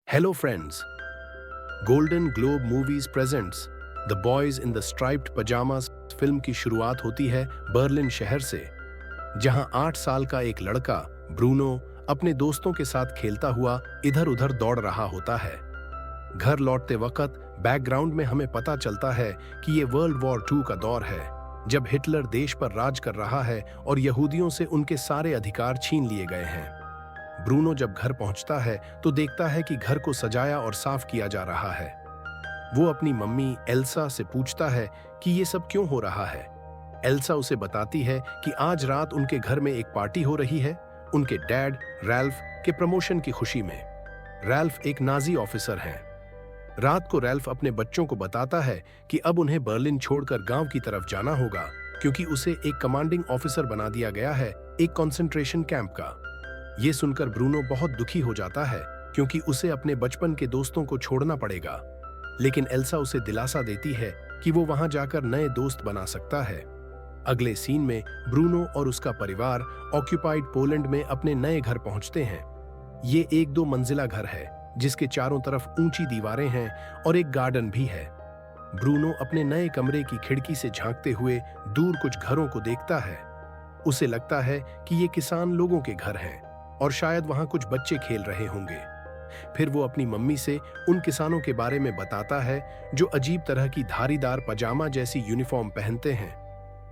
Hello friends, golden globe movies presents the boys in the striped pyjamas film की शुरुआत होती है Berlin शहर से, जहां 8 साल का एक लड़का ब्रूनो अपने दोस्तों के साथ खेलता हुआ इधर उधर दौड़ रहा होता है। घर लौटते वक्त बैकग्राउंड में हमें पता चलता है कि ये वर्ल्ड वॉर 2 का दौर है, जब हिटलर देश पर राज कर रहा है और यहूदियों से उनके सारे अधिकार छीन लिए गए हैं। ब्रूनो जब घर पहुंचता है तो देखता है कि घर को सजाया और साफ किया जा रहा है। वो अपनी मम्मी एल्सा से पूछता है कि ये सब क्यों हो रहा है। एल्सा उसे बताती है कि आज रात उनके घर में एक पार्टी हो रही है, उनके डैड रैल्फ के प्रमोशन की खुशी में। रैल्फ एक नाजी ऑफिसर हैं। रात को रैल्फ अपने बच्चों को बताता है कि अब उन्हें बर्लिन छोड़कर गांव की तरफ जाना होगा, क्योंकि उसे एक कमांडिंग ऑफिसर बना दिया गया है एक कंसंट्रेशन कैंप का। ये सुनकर ब्रूनो बहुत दुखी हो जाता है, क्योंकि उसे अपने बचपन के दोस्तों को छोड़ना पड़ेगा। लेकिन एल्सा उसे दिलासा देती है कि वो वहां जाकर नए दोस्त बना सकता है। अगले सीन में ब्रूनो और उसका परिवार ऑक्यूपाइड पोलैंड में अपने नए घर पहुंचते हैं। ये एक 2 मंजिला घर है, जिसके चारों तरफ ऊंची दीवारें हैं और एक गार्डन भी है। ब्रूनो अपने नए कमरे की खिड़की से झांकते हुए दूर कुछ घरों को देखता है। उसे लगता है कि ये किसान लोगों के घर हैं और शायद वहां कुछ बच्चे खेल रहे होंगे। फिर वो अपनी मम्मी से उन किसानों के बारे में बताता है जो अजीब तरह की धारीदार पजामा जैसी यूनिफॉर्म पहनते हैं।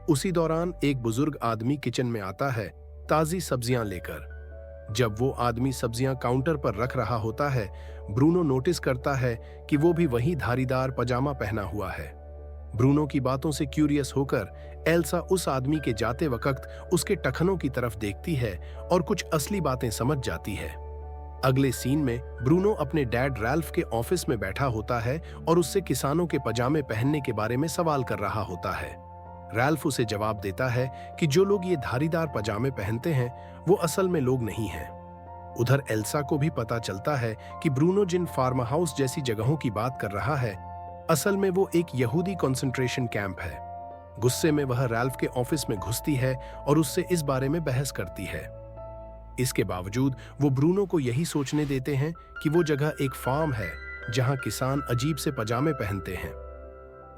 उसी दौरान एक बुजुर्ग आदमी किचन में आता है ताजी सब्जियां लेकर। जब वो आदमी सब्जियां काउंटर पर रख रहा होता है, ब्रूनो नोटिस करता है कि वो भी वही धारीदार पजामा पहना हुआ है। ब्रूनो की बातों से क्यूरियस होकर एल्सा उस आदमी के जाते वक्त उसके टखनों की तरफ देखती है और कुछ असली बातें समझ जाती है। अगले सीन में ब्रूनो अपने डैड रैल्फ के ऑफिस में बैठा होता है और उससे किसानों के पजामे पहनने के बारे में सवाल कर रहा होता है। रैल्फ उसे जवाब देता है कि जो लोग ये धारीदार पजामे पहनते हैं वो असल में लोग नहीं हैं। उधर एल्सा को भी पता चलता है कि ब्रूनो जिन फार्म हाउस जैसी जगहों की बात कर रहा है, असल में वो एक यहूदी कंसंट्रेशन कैंप है। गुस्से में वह रैल्फ के ऑफिस में घुसती है और उससे इस बारे में बहस करती है। इसके बावजूद वो ब्रूनो को यही सोचने देते हैं कि वो जगह एक फार्म है जहां किसान अजीब से पजामे पहनते हैं।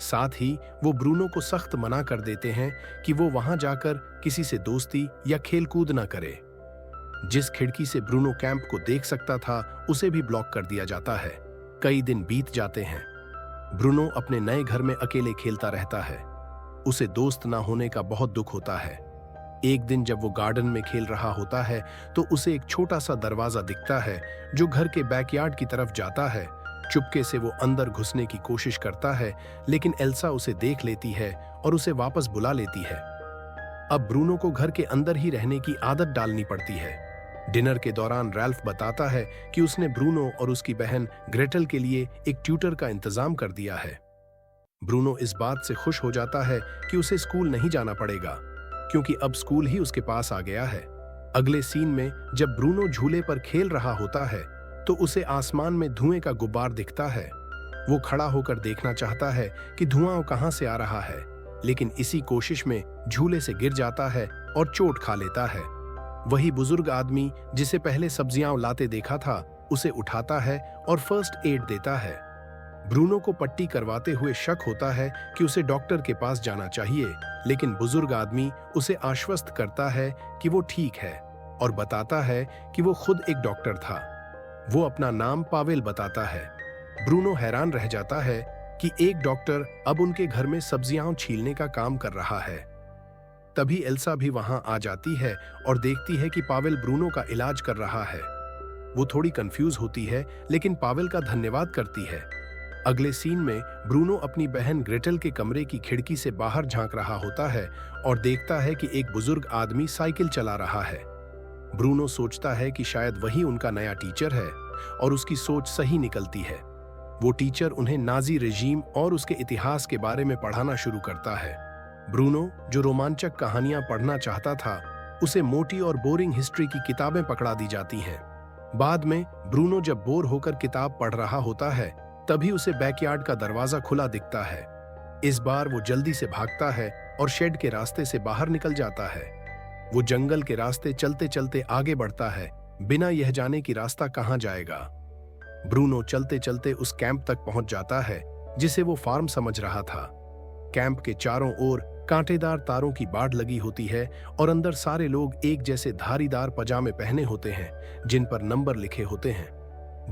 साथ ही वो ब्रूनो को सख्त मना कर देते हैं कि वो वहां जाकर किसी से दोस्ती या खेलकूद न करे। जिस खिड़की से ब्रूनो कैंप को देख सकता था उसे भी ब्लॉक कर दिया जाता है। कई दिन बीत जाते हैं। ब्रूनो अपने नए घर में अकेले खेलता रहता है। उसे दोस्त ना होने का बहुत दुख होता है। एक दिन जब वो गार्डन में खेल रहा होता है तो उसे एक छोटा सा दरवाजा दिखता है जो घर के बैकयार्ड की तरफ जाता है। चुपके से वो अंदर घुसने की कोशिश करता है, लेकिन एल्सा उसे देख लेती है और उसे वापस बुला लेती है। अब ब्रूनो को घर के अंदर ही रहने की आदत डालनी पड़ती है। डिनर के दौरान रैल्फ बताता है कि उसने ब्रूनो और उसकी बहन ग्रेटल के लिए एक ट्यूटर का इंतजाम कर दिया है। ब्रूनो इस बात से खुश हो जाता है कि उसे स्कूल नहीं जाना पड़ेगा, क्योंकि अब स्कूल ही उसके पास आ गया है। अगले सीन में जब ब्रूनो झूले पर खेल रहा होता है तो उसे आसमान में धुएं का गुब्बार दिखता है। वो खड़ा होकर देखना चाहता है कि धुआं कहां से आ रहा है, लेकिन इसी कोशिश में झूले से गिर जाता है और चोट खा लेता है। वही बुजुर्ग आदमी जिसे पहले सब्जियां लाते देखा था उसे उठाता है और फर्स्ट एड देता है। ब्रूनो को पट्टी करवाते हुए शक होता है कि उसे डॉक्टर के पास जाना चाहिए, लेकिन बुजुर्ग आदमी उसे आश्वस्त करता है कि वो ठीक है और बताता है कि वो खुद एक डॉक्टर था। वो अपना नाम पावेल बताता है। ब्रूनो हैरान रह जाता है कि एक डॉक्टर अब उनके घर में सब्जियां छीलने का काम कर रहा है। तभी एल्सा भी वहां आ जाती है और देखती है कि पावेल ब्रूनो का इलाज कर रहा है। वो थोड़ी कंफ्यूज होती है, लेकिन पावेल का धन्यवाद करती है। अगले सीन में ब्रूनो अपनी बहन ग्रेटल के कमरे की खिड़की से बाहर झांक रहा होता है और देखता है कि एक बुजुर्ग आदमी साइकिल चला रहा है। ब्रूनो सोचता है कि शायद वही उनका नया टीचर है और उसकी सोच सही निकलती है। वो टीचर उन्हें नाजी रेजीम और उसके इतिहास के बारे में पढ़ाना शुरू करता है। ब्रूनो, जो रोमांचक कहानियां पढ़ना चाहता था, उसे मोटी और बोरिंग हिस्ट्री की किताबें पकड़ा दी जाती हैं। बाद में ब्रूनो जब बोर होकर किताब पढ़ रहा होता है, तभी उसे बैकयार्ड का दरवाजा खुला दिखता है। इस बार वो जल्दी से भागता है और शेड के रास्ते से बाहर निकल जाता है। वो जंगल के रास्ते चलते चलते आगे बढ़ता है, बिना यह जाने कि रास्ता कहां जाएगा। ब्रूनो चलते चलते उस कैंप तक पहुंच जाता है जिसे वो फार्म समझ रहा था। कैंप के चारों ओर कांटेदार तारों की बाड़ लगी होती है और अंदर सारे लोग एक जैसे धारीदार पजामे पहने होते हैं जिन पर नंबर लिखे होते हैं।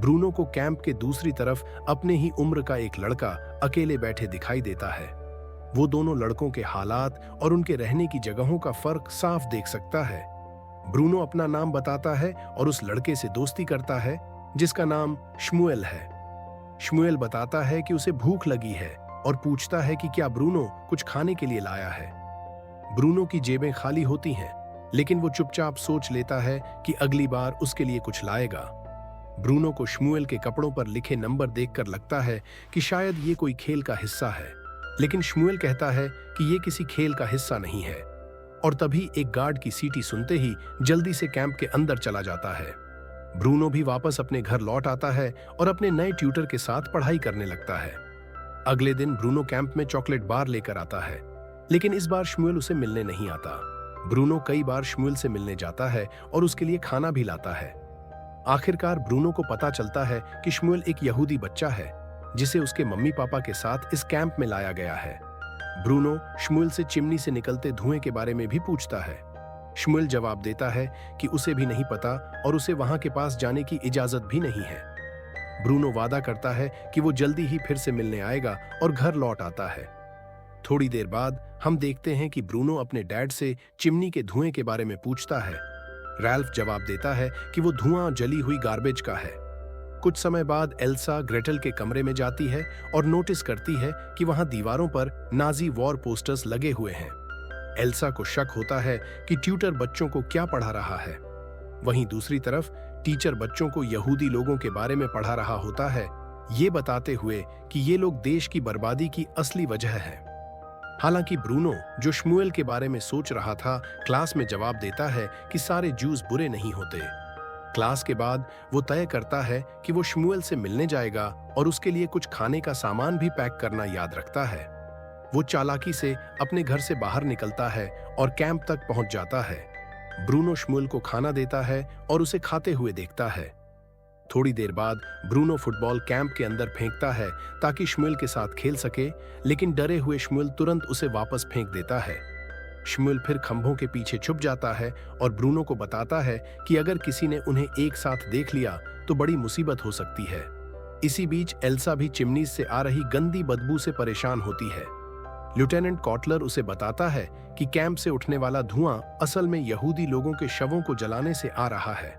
ब्रूनो को कैंप के दूसरी तरफ अपने ही उम्र का एक लड़का अकेले बैठे दिखाई देता है। वो दोनों लड़कों के हालात और उनके रहने की जगहों का फर्क साफ देख सकता है। ब्रूनो अपना नाम बताता है और उस लड़के से दोस्ती करता है जिसका नाम शमुएल है। शमुएल बताता है कि उसे भूख लगी है और पूछता है कि क्या ब्रूनो कुछ खाने के लिए लाया है। ब्रूनो की जेबें खाली होती हैं, लेकिन वो चुपचाप सोच लेता है कि अगली बार उसके लिए कुछ लाएगा। ब्रूनो को शमुएल के कपड़ों पर लिखे नंबर देखकर लगता है कि शायद ये कोई खेल का हिस्सा है, लेकिन शमुएल कहता है कि ये किसी खेल का हिस्सा नहीं है। और तभी एक गार्ड की सीटी सुनते ही जल्दी से कैंप के अंदर चला जाता है। ब्रूनो भी वापस अपने घर लौट आता है और अपने नए ट्यूटर के साथ पढ़ाई करने लगता है। अगले दिन ब्रूनो कैंप में चॉकलेट बार लेकर आता है, लेकिन इस बार शमुएल उसे मिलने नहीं आता। ब्रूनो कई बार शमुएल से मिलने जाता है और उसके लिए खाना भी लाता है। आखिरकार ब्रूनो को पता चलता है कि शमुएल एक यहूदी बच्चा है जिसे उसके मम्मी पापा के साथ इस कैंप में लाया गया है। ब्रूनो शमुएल से चिमनी से निकलते धुएं के बारे में भी पूछता है। शमुएल जवाब देता है कि उसे भी नहीं पता और उसे वहां के पास जाने की इजाजत भी नहीं है। ब्रूनो वादा करता है कि वो जल्दी ही फिर से मिलने आएगा और घर लौट आता है। थोड़ी देर बाद हम देखते हैं कि ब्रूनो अपने डैड से चिमनी के धुएं के बारे में पूछता है। रैल्फ जवाब देता है कि वो धुआं जली हुई गार्बेज का है। कुछ समय बाद एल्सा ग्रेटल के कमरे में जाती है और नोटिस करती है कि वहां दीवारों पर नाजी वॉर पोस्टर्स लगे हुए हैं। एल्सा को शक होता है कि ट्यूटर बच्चों को क्या पढ़ा रहा है। वहीं दूसरी तरफ टीचर बच्चों को यहूदी लोगों के बारे में पढ़ा रहा होता है, ये बताते हुए कि ये लोग देश की बर्बादी की असली वजह है। हालांकि ब्रूनो, जो शमुएल के बारे में सोच रहा था, क्लास में जवाब देता है कि सारे जूस बुरे नहीं होते। क्लास के बाद वो तय करता है कि वो शमुएल से मिलने जाएगा और उसके लिए कुछ खाने का सामान भी पैक करना याद रखता है। वो चालाकी से अपने घर से बाहर निकलता है और कैंप तक पहुंच जाता है। ब्रूनो शमुएल को खाना देता है और उसे खाते हुए देखता है। थोड़ी देर बाद ब्रूनो फुटबॉल कैंप के अंदर फेंकता है ताकि शमुएल के साथ खेल सके, लेकिन डरे हुए शमुएल तुरंत उसे वापस फेंक देता है। शमुएल फिर खंभों के पीछे छुप जाता है और ब्रूनो को बताता है कि अगर किसी ने उन्हें एक साथ देख लिया तो बड़ी मुसीबत हो सकती है। इसी बीच एल्सा भी चिमनी से आ रही गंदी बदबू से परेशान होती है। लेफ्टिनेंट कॉटलर उसे बताता है कि कैंप से उठने वाला धुआं असल में यहूदी लोगों के शवों को जलाने से आ रहा है।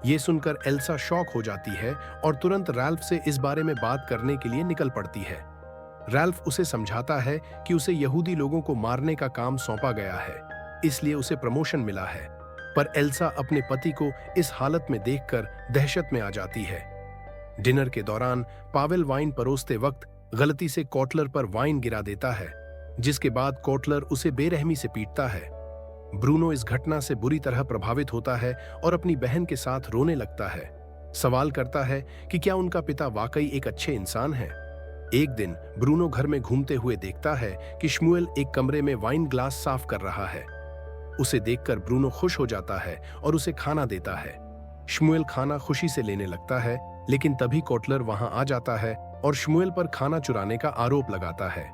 ये सुनकर एल्सा शॉक हो जाती है और तुरंत रैल्फ से इस बारे में बात करने के लिए निकल पड़ती है। रैल्फ उसे समझाता है कि उसे यहूदी लोगों को मारने का काम सौंपा गया है, इसलिए उसे प्रमोशन मिला है। पर एल्सा अपने पति को इस हालत में देखकर दहशत में आ जाती है। डिनर के दौरान पावेल वाइन परोसते वक्त गलती से कॉटलर पर वाइन गिरा देता है, जिसके बाद कॉटलर उसे बेरहमी से पीटता है। ब्रूनो इस घटना से बुरी तरह प्रभावित होता है और अपनी बहन के साथ रोने लगता है। सवाल करता है कि क्या उनका पिता वाकई एक अच्छे इंसान है। एक दिन ब्रूनो घर में घूमते हुए देखता है कि शमुएल एक कमरे में वाइन ग्लास साफ कर रहा है। उसे देखकर ब्रूनो खुश हो जाता है और उसे खाना देता है। शमुएल खाना खुशी से लेने लगता है, लेकिन तभी कॉटलर वहां आ जाता है और शमुएल पर खाना चुराने का आरोप लगाता है।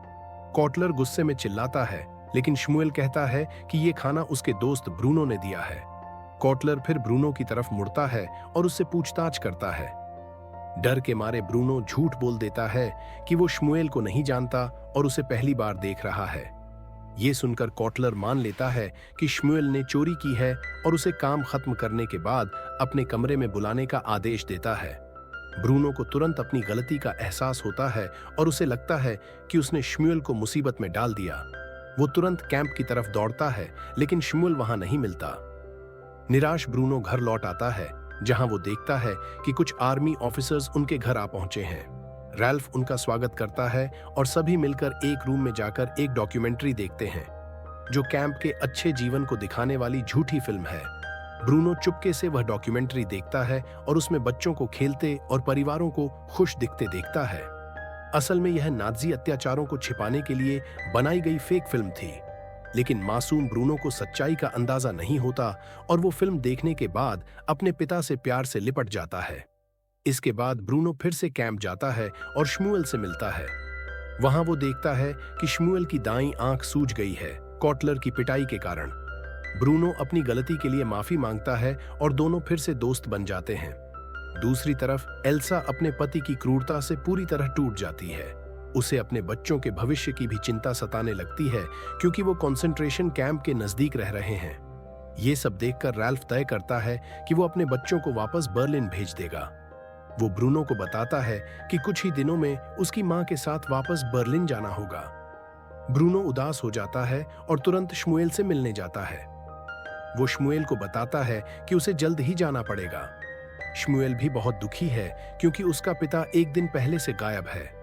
कॉटलर गुस्से में चिल्लाता है, लेकिन शमुएल कहता है कि ये खाना उसके दोस्त ब्रूनो ने दिया है। कॉटलर फिर ब्रूनो की तरफ मुड़ता है और उससे पूछताछ करता है। डर के मारे ब्रूनो झूठ बोल देता है कि वो शमुएल को नहीं जानता और उसे पहली बार देख रहा है। ये सुनकर कॉटलर मान लेता है कि शमुएल ने चोरी की है और उसे काम खत्म करने के बाद अपने कमरे में बुलाने का आदेश देता है। ब्रूनो को तुरंत अपनी गलती का एहसास होता है और उसे लगता है कि उसने शमुएल को मुसीबत में डाल दिया। वो तुरंत कैंप की तरफ दौड़ता है, लेकिन शमुएल वहां नहीं मिलता। निराश ब्रूनो घर लौट आता है, जहां वो देखता है कि कुछ आर्मी ऑफिसर्स उनके घर आ पहुंचे हैं। रैल्फ उनका स्वागत करता है और सभी मिलकर एक रूम में जाकर एक डॉक्यूमेंट्री देखते हैं, जो कैंप के अच्छे जीवन को दिखाने वाली झूठी फिल्म है। ब्रूनो चुपके से वह डॉक्यूमेंट्री देखता है और उसमें बच्चों को खेलते और परिवारों को खुश दिखते देखता है। असल में यह नाज़ी अत्याचारों को छिपाने के लिए बनाई गई फेक फिल्म थी, लेकिन मासूम ब्रूनो को सच्चाई का अंदाजा नहीं होता और वो फिल्म देखने के बाद अपने पिता से प्यार से लिपट जाता है। इसके बाद ब्रूनो फिर से कैंप जाता है और शमूएल से मिलता है। वहां वो देखता है कि शमूएल की दाईं आंख सूज गई है, कॉटलर की पिटाई के कारण। ब्रूनो अपनी गलती के लिए माफी मांगता है और दोनों फिर से दोस्त बन जाते हैं। दूसरी तरफ एल्सा अपने पति की क्रूरता से पूरी तरह टूट जाती है। उसे अपने बच्चों के भविष्य की भी चिंता सताने लगती है, क्योंकि वो कंसंट्रेशन कैंप के नजदीक रह रहे हैं। ये सब देखकर रैल्फ तय करता है कि वो अपने बच्चों को वापस बर्लिन भेज देगा। वो ब्रूनो को बताता है कि कुछ ही दिनों में उसकी मां के साथ वापस बर्लिन जाना होगा। ब्रूनो उदास हो जाता है और तुरंत शमूएल से मिलने जाता है। वो शमूएल को बताता है कि उसे जल्द ही जाना पड़ेगा। शमूएल भी बहुत दुखी है, क्योंकि उसका पिता एक दिन पहले से गायब है।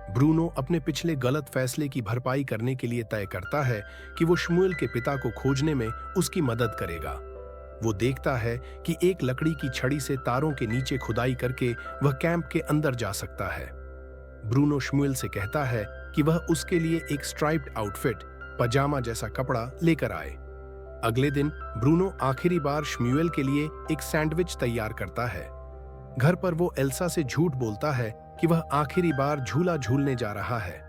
ब्रूनो अपने पिछले गलत फैसले की भरपाई करने के लिए तय करता है कि वो शमूएल के पिता को खोजने में उसकी मदद करेगा। वो देखता है कि एक लकड़ी की छड़ी से तारों के नीचे खुदाई करके वह कैंप के अंदर जा सकता है। ब्रूनो शमूएल से कहता है कि वह उसके लिए एक स्ट्राइप्ड आउटफिट, पजामा जैसा कपड़ा लेकर आए। अगले दिन ब्रूनो आखिरी बार शमूएल के लिए एक सैंडविच तैयार करता है। घर पर वो एल्सा से झूठ बोलता है कि वह आखिरी बार झूला झूलने जा रहा है।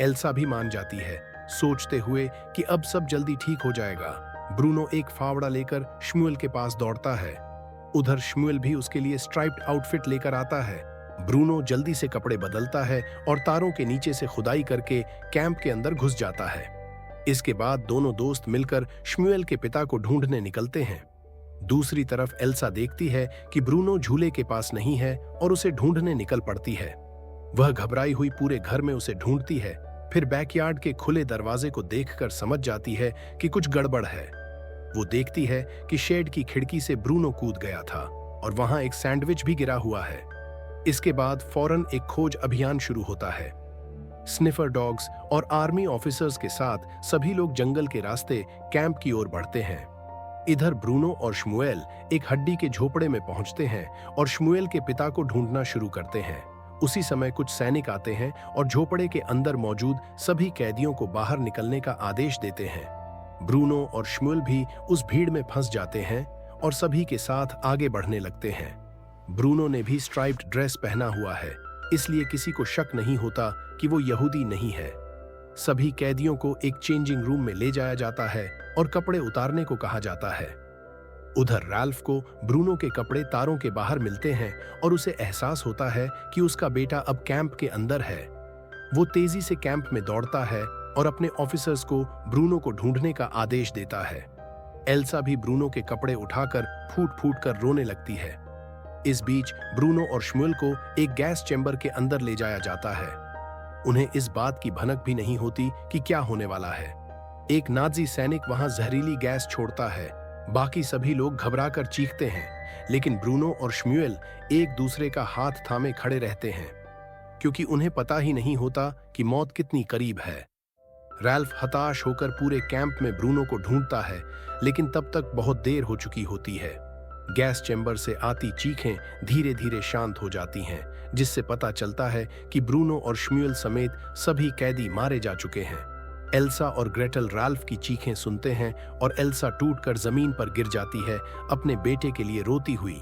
एल्सा भी मान जाती है, सोचते हुए कि अब सब जल्दी ठीक हो जाएगा। ब्रूनो एक फावड़ा लेकर शमूएल के पास दौड़ता है। उधर शमूएल भी उसके लिए स्ट्राइप्ड आउटफिट लेकर आता है। ब्रूनो जल्दी से कपड़े बदलता है और तारों के नीचे से खुदाई करके कैंप के अंदर घुस जाता है। इसके बाद दोनों दोस्त मिलकर शमूएल के पिता को ढूंढने निकलते हैं। दूसरी तरफ एल्सा देखती है कि ब्रूनो झूले के पास नहीं है और उसे ढूंढने निकल पड़ती है। वह घबराई हुई पूरे घर में उसे ढूंढती है, फिर बैकयार्ड के खुले दरवाजे को देखकर समझ जाती है कि कुछ गड़बड़ है। वो देखती है कि शेड की खिड़की से ब्रूनो कूद गया था और वहां एक सैंडविच भी गिरा हुआ है। इसके बाद फौरन एक खोज अभियान शुरू होता है। स्निफर डॉग्स और आर्मी ऑफिसर्स के साथ सभी लोग जंगल के रास्ते कैंप की ओर बढ़ते हैं। इधर ब्रूनो और शमूएल एक हड्डी के झोपड़े में पहुंचते हैं और शमूएल के पिता को ढूंढना शुरू करते हैं। उसी समय कुछ सैनिक आते हैं और झोपड़े के अंदर मौजूद सभी कैदियों को बाहर निकलने का आदेश देते हैं। ब्रूनो और शमूएल भी उस भीड़ में फंस जाते हैं और सभी के साथ आगे बढ़ने लगते हैं। ब्रूनो ने भी स्ट्राइप्ड ड्रेस पहना हुआ है, इसलिए किसी को शक नहीं होता कि वो यहूदी नहीं है। सभी कैदियों को एक चेंजिंग रूम में ले जाया जाता है और कपड़े उतारने को कहा जाता है। उधर रैल्फ को ब्रूनो के कपड़े तारों के बाहर मिलते हैं और उसे एहसास होता है कि उसका बेटा अब कैंप के अंदर है। वो तेजी से कैंप में दौड़ता है और अपने ऑफिसर्स को ब्रूनो को ढूंढने का आदेश देता है। एल्सा भी ब्रूनो के कपड़े उठाकर फूट फूट कर रोने लगती है। इस बीच ब्रूनो और शमूएल को एक गैस चैम्बर के अंदर ले जाया जाता है। उन्हें इस बात की भनक भी नहीं होती कि क्या होने वाला है। एक नाजी सैनिक वहां जहरीली गैस छोड़ता है। बाकी सभी लोग घबराकर चीखते हैं, लेकिन ब्रूनो और शमूएल एक दूसरे का हाथ थामे खड़े रहते हैं, क्योंकि उन्हें पता ही नहीं होता कि मौत कितनी करीब है। रैल्फ हताश होकर पूरे कैंप में ब्रूनो को ढूंढता है, लेकिन तब तक बहुत देर हो चुकी होती है। गैस चैम्बर से आती चीखें धीरे धीरे शांत हो जाती हैं, जिससे पता चलता है कि ब्रूनो और शमूएल समेत सभी कैदी मारे जा चुके हैं। एल्सा और ग्रेटल रैल्फ की चीखें सुनते हैं और एल्सा टूटकर जमीन पर गिर जाती है, अपने बेटे के लिए रोती हुई।